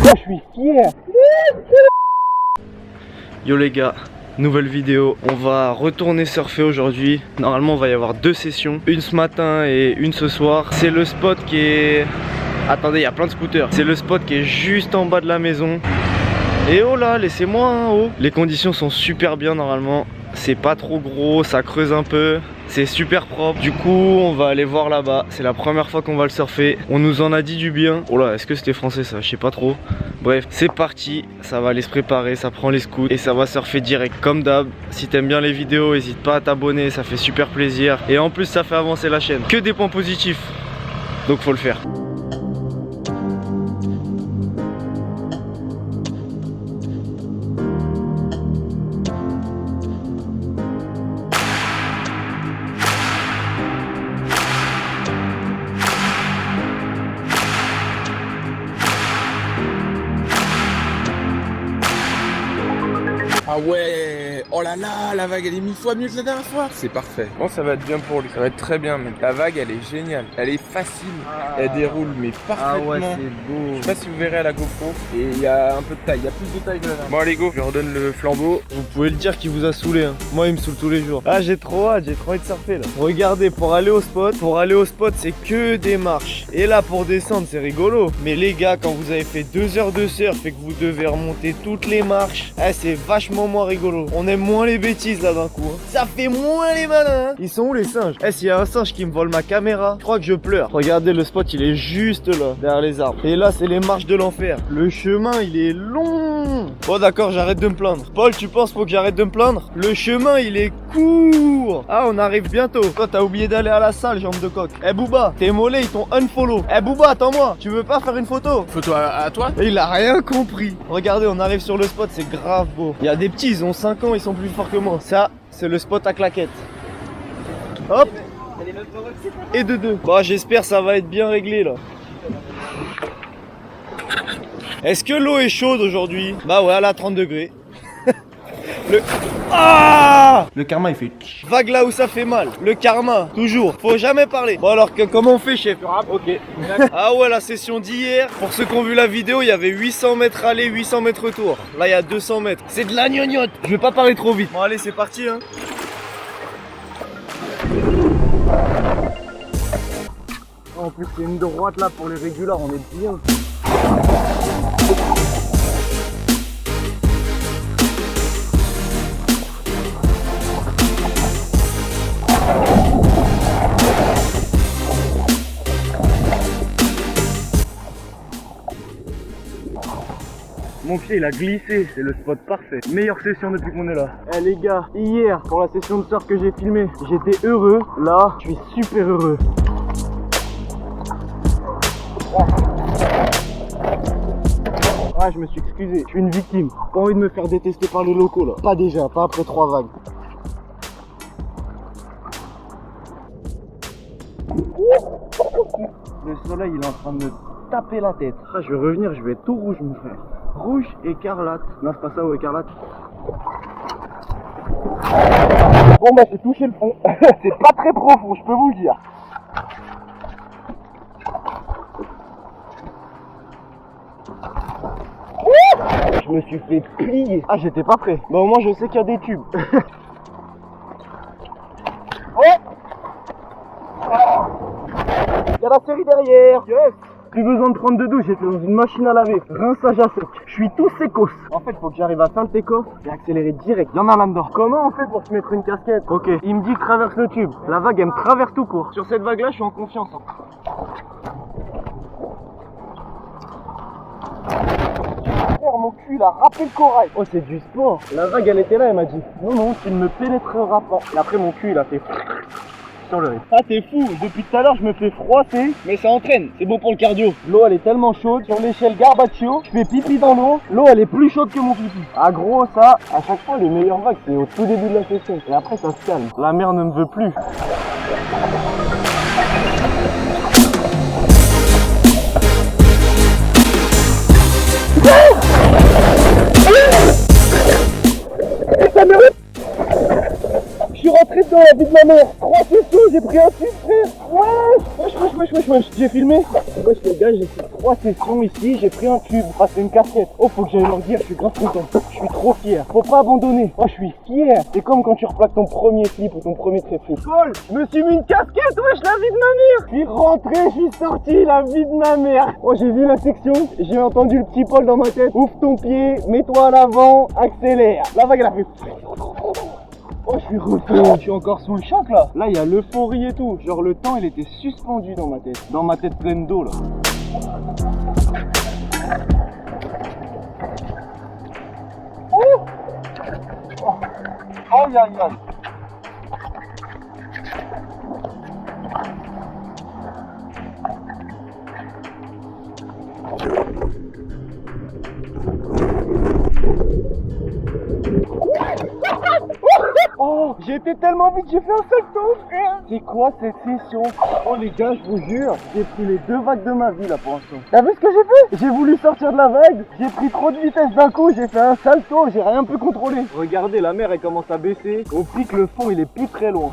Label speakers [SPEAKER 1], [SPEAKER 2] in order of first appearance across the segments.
[SPEAKER 1] je suis fier. Yo les gars, nouvelle vidéo. On va retourner surfer aujourd'hui. Normalement on va y avoir 2 sessions, une ce matin et une ce soir. C'est le spot qui est... Attendez, il y a plein de scooters. C'est le spot qui est juste en bas de la maison. Et oh là, laissez-moi un haut. Les conditions sont super bien normalement. C'est pas trop gros, ça creuse un peu. C'est super propre. Du coup, on va aller voir là-bas. C'est la première fois qu'on va le surfer. On nous en a dit du bien. Oh là, est-ce que c'était français ça? Je sais pas trop. Bref, c'est parti. Ça va aller se préparer. Ça prend les scouts et ça va surfer direct comme d'hab. Si t'aimes bien les vidéos, n'hésite pas à t'abonner. Ça fait super plaisir. Et en plus, ça fait avancer la chaîne. Que des points positifs. Donc, faut le faire.
[SPEAKER 2] Ah ouais, oh là là, la vague elle est 1000 fois mieux que la dernière fois. C'est parfait. Bon, ça va être bien pour lui, ça va être très bien. Mais la vague elle est géniale, elle est facile, elle déroule mais parfaitement.
[SPEAKER 1] Ah ouais, c'est beau.
[SPEAKER 2] Je sais pas si vous verrez à la GoPro. Et il y a un peu de taille, il y a plus de taille que la dernière. Bon allez go, je lui redonne le flambeau.
[SPEAKER 1] Vous pouvez le dire qu'il vous a saoulé hein. Moi il me saoule tous les jours. Ah j'ai trop hâte, j'ai trop envie de surfer là. Regardez, pour aller au spot c'est que des marches. Et là pour descendre c'est rigolo. Mais les gars, quand vous avez fait 2 heures de surf et que vous devez remonter toutes les marches, c'est vachement moins rigolo. On aime moins les bêtises là d'un coup hein. Ça fait moins les malins hein. Ils sont où les singes? S'il y a un singe qui me vole ma caméra, je crois que je pleure. Regardez, le spot il est juste là, derrière les arbres. Et là c'est les marches de l'enfer. Le chemin il est long. Bon d'accord, j'arrête de me plaindre. Paul, tu penses faut que j'arrête de me plaindre? Le chemin il est court. Ah, on arrive bientôt. Toi t'as oublié d'aller à la salle, jambe de coq. Booba, tes mollets ils t'ont unfollow. Booba, attends-moi, tu veux pas faire une photo?
[SPEAKER 2] Photo à toi?
[SPEAKER 1] Et il a rien compris. Regardez, on arrive sur le spot, c'est grave beau. Il y a des petits, ils ont 5 ans, ils sont plus forts que moi. Ça, c'est le spot à claquettes. Hop. Et de 2. Bon, j'espère ça va être bien réglé là. Est-ce que l'eau est chaude aujourd'hui? Bah ouais, elle a 30 degrés. Le karma il fait vague là où ça fait mal. Le karma, toujours. Faut jamais parler. Bon alors comment on fait, chef? Ok. Ah ouais, la session d'hier. Pour ceux qui ont vu la vidéo, il y avait 800 mètres aller, 800 mètres retour. Là il y a 200 mètres. C'est de la gnognotte. Je vais pas parler trop vite. Bon allez, c'est parti hein. En plus c'est une droite là pour les régulars, on est bien. Mon pied il a glissé, c'est le spot parfait. Meilleure session depuis qu'on est là. Les gars, hier pour la session de surf que j'ai filmée, j'étais heureux. Là, je suis super heureux. Ah, je me suis excusé, je suis une victime. Pas envie de me faire détester par les locaux là. Pas déjà, pas après 3 vagues. Le soleil il est en train de me taper la tête. Ah, je vais revenir, je vais être tout rouge mon frère. Rouge écarlate. Non, c'est pas ça, ou écarlate. Bon bah c'est touché le fond. C'est pas très profond, je peux vous le dire. Je me suis fait plier. Ah, j'étais pas prêt. Bah au moins je sais qu'il y a des tubes. Ouais. Il y a la série derrière. Yes. Plus besoin de prendre de douche, j'étais dans une machine à laver. Rinçage à sec. Je suis tout sécos. En fait, faut que j'arrive à fin de téco et accélérer direct. Il y en a là-dedans. Comment on fait pour se mettre une casquette? Ok. Il me dit traverse le tube. La vague, elle me traverse tout court. Sur cette vague-là, je suis en confiance. Mon cul, il a râpé le corail. Oh, c'est du sport. La vague, elle était là, elle m'a dit non, tu ne me pénétreras pas. Et après, mon cul, il a fait sur le rythme. Ah, t'es fou. Depuis tout à l'heure, je me fais froisser. Mais ça entraîne. C'est bon pour le cardio. L'eau, elle est tellement chaude. Sur l'échelle Garbaccio, je fais pipi dans l'eau. L'eau, elle est plus chaude que mon pipi. Ah, gros, ça, à chaque fois, les meilleures vagues, c'est au tout début de la session. Et après, ça se calme. La mer ne me veut plus. Je suis rentré dans la vie de ma mère. 3 sessions, j'ai pris un film, frère. Wesh, j'ai filmé. Wesh les gars, j'ai fait 3 sessions ici, j'ai pris un tube. Ah c'est une casquette. Oh faut que j'aille leur dire, je suis grave content. Je suis trop fier. Faut pas abandonner. Oh je suis fier. C'est comme quand tu replaques ton premier slip ou ton premier trépied. Paul, je me suis mis une casquette, wesh la vie de ma mère. Je suis rentré, je suis sorti, la vie de ma mère. Oh j'ai vu la section, j'ai entendu le petit Paul dans ma tête. Ouvre ton pied, mets-toi à l'avant, accélère. La vague elle a fait... Oh je suis refait, je suis encore sous le choc là. Là il y a l'euphorie et tout. Genre le temps il était suspendu dans ma tête. Dans ma tête pleine d'eau là. Oh, aïe aïe aïe. Oh, j'ai été tellement vite, j'ai fait un salto, frère. C'est quoi cette session? Oh les gars, je vous jure, j'ai pris les 2 vagues de ma vie là pour l'instant. T'as vu ce que j'ai fait? J'ai voulu sortir de la vague, j'ai pris trop de vitesse d'un coup, j'ai fait un salto, j'ai rien pu contrôler. Regardez, la mer elle commence à baisser, au pic le fond il est plus très loin.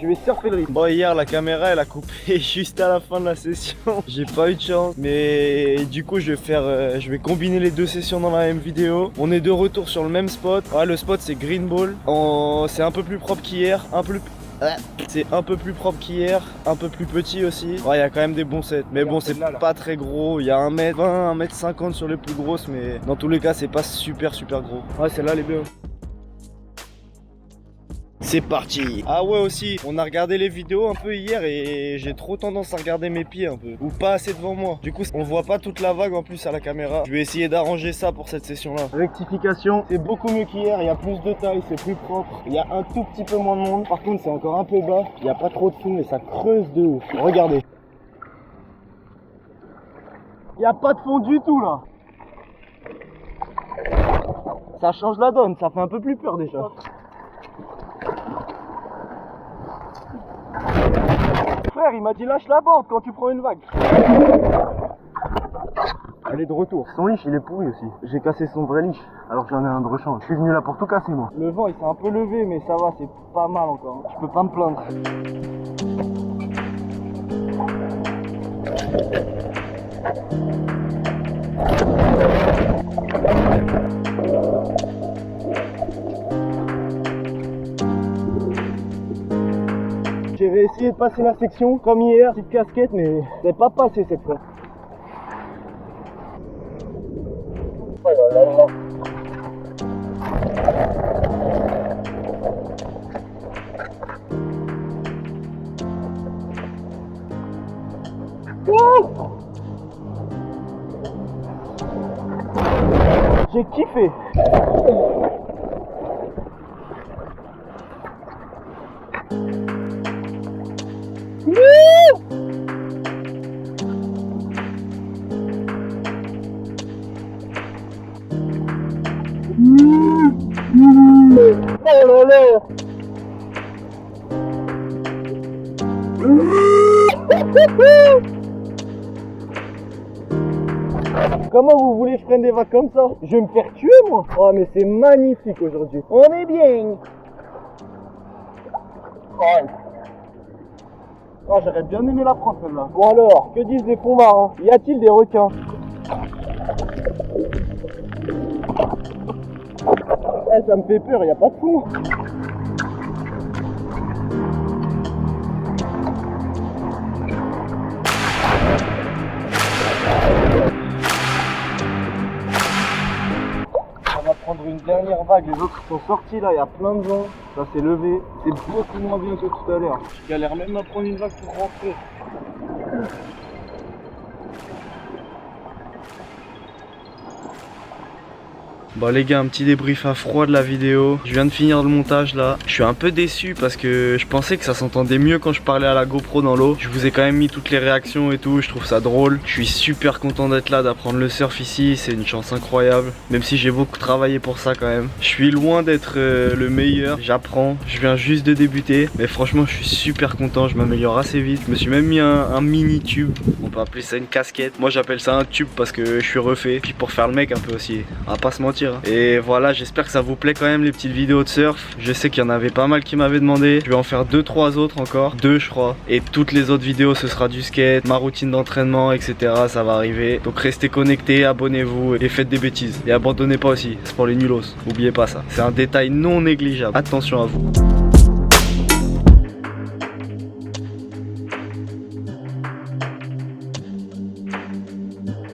[SPEAKER 1] Je vais surfer le rythme. Bon hier la caméra elle a coupé juste à la fin de la session. J'ai pas eu de chance. Mais du coup je vais combiner les 2 sessions dans la même vidéo. On est de retour sur le même spot. Ouais, le spot c'est Green Ball. C'est un peu plus propre qu'hier. C'est un peu plus propre qu'hier, un peu plus petit aussi. Ouais, il y a quand même des bons sets. Mais bon, c'est pas très gros. Il y a 1m20, 1m50 sur les plus grosses. Mais dans tous les cas, c'est pas super gros. Ouais, celle-là, elle est bien. C'est parti. Ah ouais aussi, on a regardé les vidéos un peu hier et j'ai trop tendance à regarder mes pieds un peu. Ou pas assez devant moi. Du coup, on voit pas toute la vague en plus à la caméra. Je vais essayer d'arranger ça pour cette session là. Rectification, c'est beaucoup mieux qu'hier. Il y a plus de taille, c'est plus propre. Il y a un tout petit peu moins de monde. Par contre, c'est encore un peu bas. Il n'y a pas trop de fond et ça creuse de ouf. Regardez. Il n'y a pas de fond du tout là. Ça change la donne, ça fait un peu plus peur déjà. Frère, il m'a dit lâche la bande quand tu prends une vague. Elle est de retour. Son leash il est pourri aussi. J'ai cassé son vrai leash alors que j'en ai un de rechange. Je suis venu là pour tout casser moi. Le vent il s'est un peu levé mais ça va, c'est pas mal encore. Je peux pas me plaindre. J'ai réessayé de passer la section comme hier, petite casquette, mais c'est pas passé cette fois. Oh là là là. Oh, j'ai kiffé. Oh là là. Comment vous voulez que je prenne des vagues comme ça? Je vais me faire tuer moi. Oh mais c'est magnifique aujourd'hui. On est bien. Oh j'aurais bien aimé la prendre celle-là. Bon alors, que disent les fonds marins? Y a-t-il des requins? Eh, ça me fait peur, y a pas de fond. On va prendre une dernière vague, les autres sont sortis là, il y a plein de vent, ça s'est levé, c'est beaucoup moins bien que tout à l'heure. Je galère même à prendre une vague pour rentrer. Bon les gars, un petit débrief à froid de la vidéo. Je viens de finir le montage là. Je suis un peu déçu parce que je pensais que ça s'entendait mieux quand je parlais à la GoPro dans l'eau. Je vous ai quand même mis toutes les réactions et tout, je trouve ça drôle. Je suis super content d'être là, d'apprendre le surf ici, c'est une chance incroyable. Même si j'ai beaucoup travaillé pour ça quand même. Je suis loin d'être le meilleur, j'apprends, je viens juste de débuter. Mais franchement je suis super content, je m'améliore assez vite. Je me suis même mis un mini tube, on peut appeler ça une casquette. Moi j'appelle ça un tube parce que je suis refait. Puis pour faire le mec un peu aussi, on va pas se mentir.
[SPEAKER 3] sortir. Et voilà, j'espère que ça vous plaît quand même les petites vidéos de surf. Je sais qu'il y en avait pas mal qui m'avaient demandé. Je vais en faire 2-3 autres encore, 2 je crois. Et toutes les autres vidéos ce sera du skate, ma routine d'entraînement, etc. Ça va arriver. Donc restez connectés, abonnez-vous et faites des bêtises. Et abandonnez pas aussi, c'est pour les nulos. N'oubliez pas ça. C'est un détail non négligeable. Attention à vous.